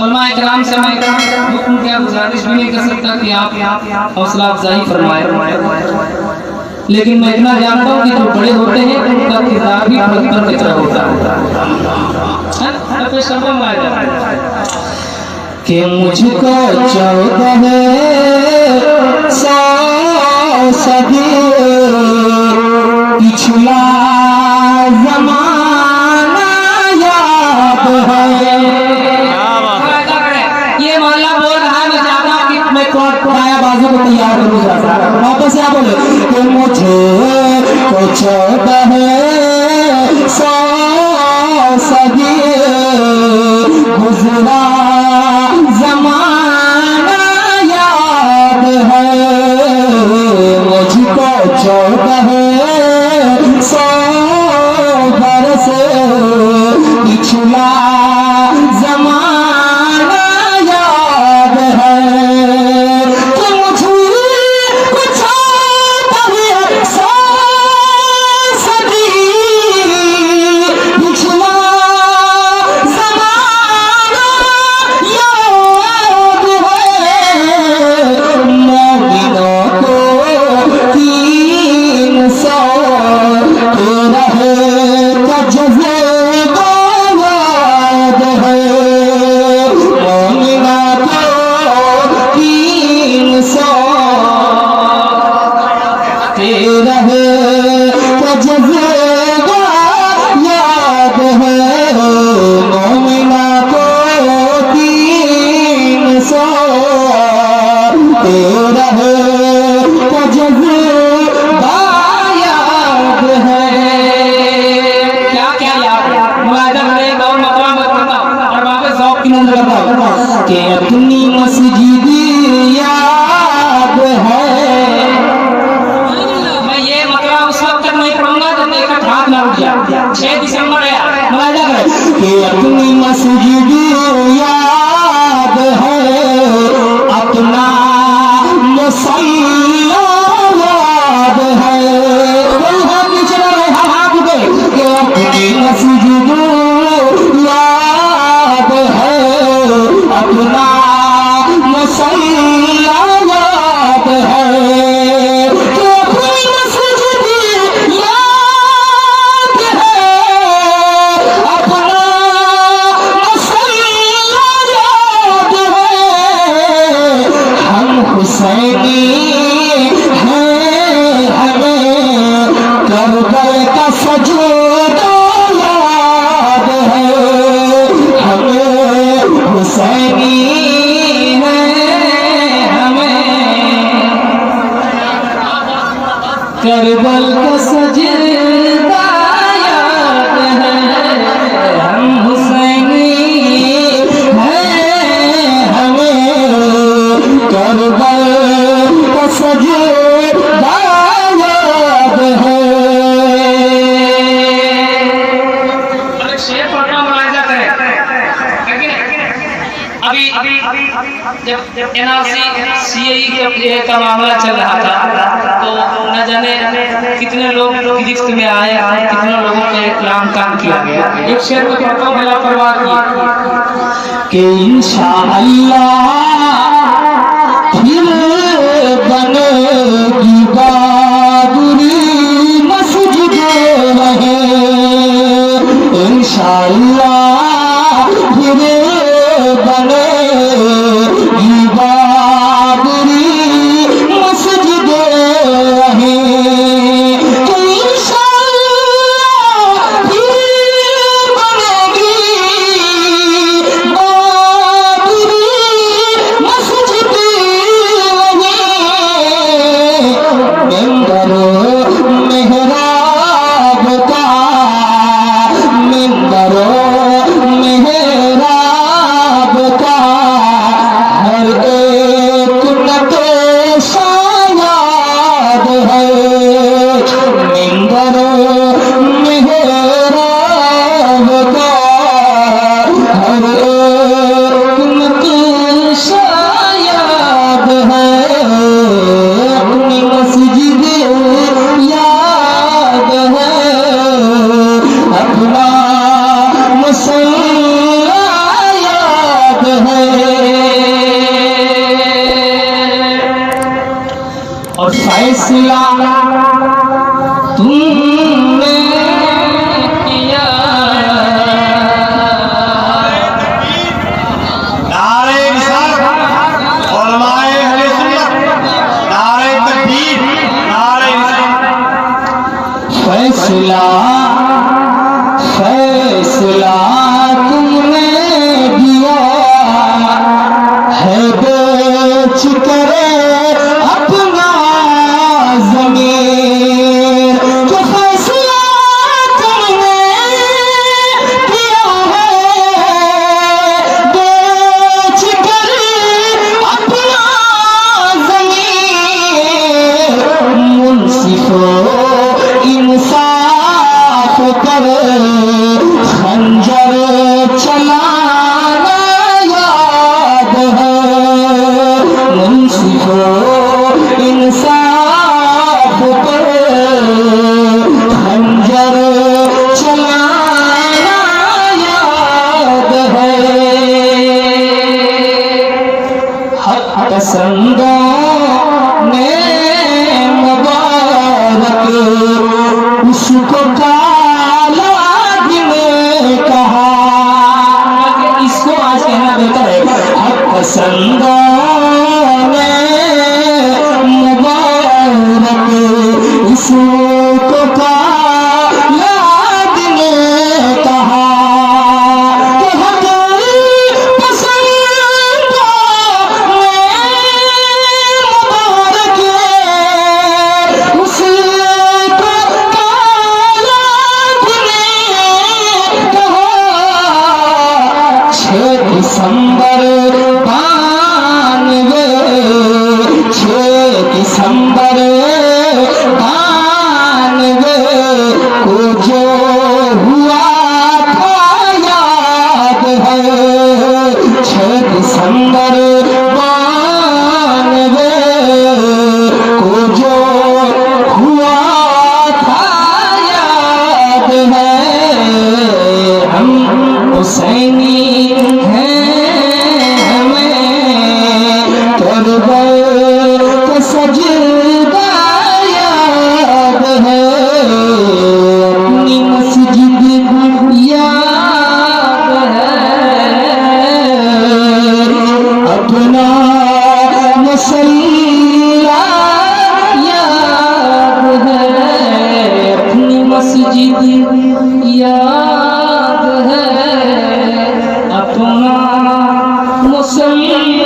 उलमा इकराम से मैं हुक्म क्या गुजारिश भी नहीं कर सकता कि आप हौसला अफजाई फरमाए, लेकिन मैं इतना जानता हूँ कि जो बड़े होते हैं उनका किरदार भी बचपन की तरह होता है। कि मुझको 1400 सदी पिछला जमाना याद है। ये मोहल्ला बोल रहा है, मैं चाहता हूँ कि मैं दाया बाजू को तैयार करूँ। वापस आप बोले कि मुझे कुछ 1400 सदी गुजरा जमाना याद है। मुझको 1400 बरस पिछला जमाना याद है। कि मुझे कुछ 1400 सदी पिछला जमाना याद है। मोमिनों को 300 का जज़्बा याद है। मोमिना को 300 का जज़्बा याद है। मोमिना को 300 का जज़्बा याद है। क्या क्या याद है? मुलाहिजा करें और मकवा मत करता और वापस ज़ौक़ की नज़र करता कि अपनी मस्जिद याद है। मैं ये मकवा उस वक्त तक नहीं पढ़ूंगा जब तक हाथ ना उठ जाए। 6 दिसंबर है, मुलाहिजा करें कि अपनी मस्जिद याद है, अपना मुसल्ला याद है। कोई हाथ नीचे ना रहे, हम हाथ उठे कि अपनी मस्जिद याद है, अपना मुसल्ला याद है। कि अपनी मस्जिद याद है, अपना मुसल्ला याद है। हम हुसैनी हैं, हमें करबल का सजदा याद है। हमें हुसैनी हैं, हमें करबल का सजदा याद है। हम हुसैनी हैं, हमें करबल का सजदा याद है। शेर पढ़ना मुलाहिजा करें। अभी जब एनआरसी सीएई का मामला चल रहा था तो न जाने कितने लोग गिरफ्त में आए, कितने लोगों पे काम किया गया। एक शेर में पढ़ता हूँ बला परवाह कि इंशाअल्लाह फिर बनेगी बहादुरी मस्जिद रहे। इंशाअल्लाह फिर बनेगी बहादुरी मस्जिद रहे। इंशाअल्लाह फिर बनेगी बहादुरी मस्जिद रहे। फैसला तुमने किया। नारे रिसालत उलमाए अहले सुन्नत, नारे तकबीर, नारे रिसालत। फैसला फैसला तुमने दिया है, बेच कर अपना ज़मीर। जो फैसला तुमने दिया है, बेच कर अपना ज़मीर। मुंसिफो इंसाफ पर खंजर चलाना याद है। मुंसिफो इंसाफ पर खंजर चलाना याद है। हक पसंदों ने मुबारक उसको काला दिन कहा। इसको आज कहना बेहतर है। हक पसंदों ने मुबारक उसको काला दिन कहा। कि हक पसंदों ने मुबारक उसको काला दिन कहा। 6 दिसंबर 92, 6 दिसंबर 92 को जो हुआ था याद है। 6 दिसंबर 92 को जो हुआ था याद है। हम हुसैनी सजदा याद है। अपनी मस्जिद याद है, अपना मसल्ला याद है। अपनी मस्जिद याद है, अपना मुसल्ला